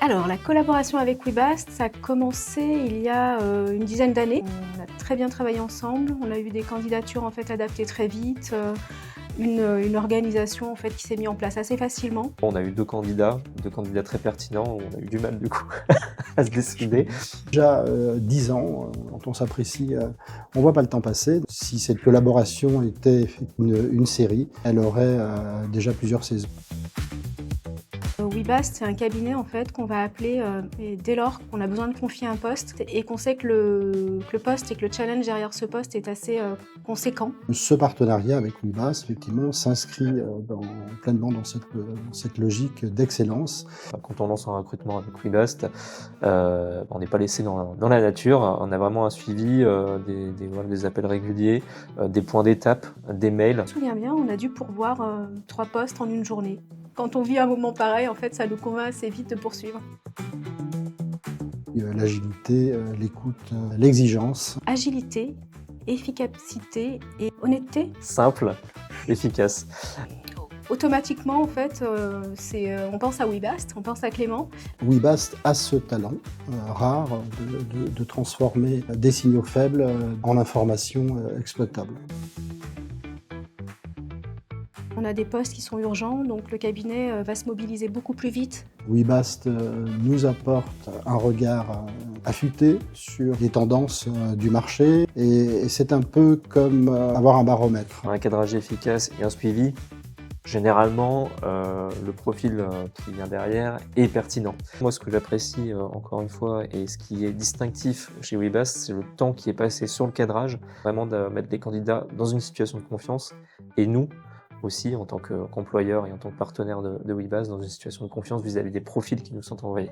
Alors, la collaboration avec WeBast, ça a commencé il y a une dizaine d'années. On a très bien travaillé ensemble. On a eu des candidatures en fait adaptées très vite, une organisation en fait qui s'est mise en place assez facilement. On a eu deux candidats très pertinents. On a eu du mal du coup à se décider. Déjà 10 ans, quand on s'apprécie, on voit pas le temps passer. Si cette collaboration était une série, elle aurait déjà plusieurs saisons. WeBast, c'est un cabinet en fait qu'on va appeler et dès lors qu'on a besoin de confier un poste et qu'on sait que le poste et que le challenge derrière ce poste est assez conséquent. Ce partenariat avec WeBast, effectivement, s'inscrit pleinement dans cette logique d'excellence. Quand on lance un recrutement avec WeBast, on n'est pas laissé dans la nature. On a vraiment un suivi, des appels réguliers, des points d'étape, des mails. Je me souviens bien, on a dû pourvoir 3 postes en une journée. Quand on vit un moment pareil, en fait, ça nous convainc assez vite de poursuivre. L'agilité, l'écoute, l'exigence. Agilité, efficacité et honnêteté. Simple, efficace. Automatiquement, en fait, on pense à WeBast, on pense à Clément. WeBast a ce talent rare de transformer des signaux faibles en informations exploitables. On a des postes qui sont urgents, donc le cabinet va se mobiliser beaucoup plus vite. WeBast nous apporte un regard affûté sur les tendances du marché et c'est un peu comme avoir un baromètre. Un cadrage efficace et un suivi. Généralement, le profil qui vient derrière est pertinent. Moi, ce que j'apprécie, encore une fois, et ce qui est distinctif chez WeBast, c'est le temps qui est passé sur le cadrage, vraiment de mettre les candidats dans une situation de confiance, et nous aussi, en tant qu'employeur et en tant que partenaire de WeBast, dans une situation de confiance vis-à-vis des profils qui nous sont envoyés.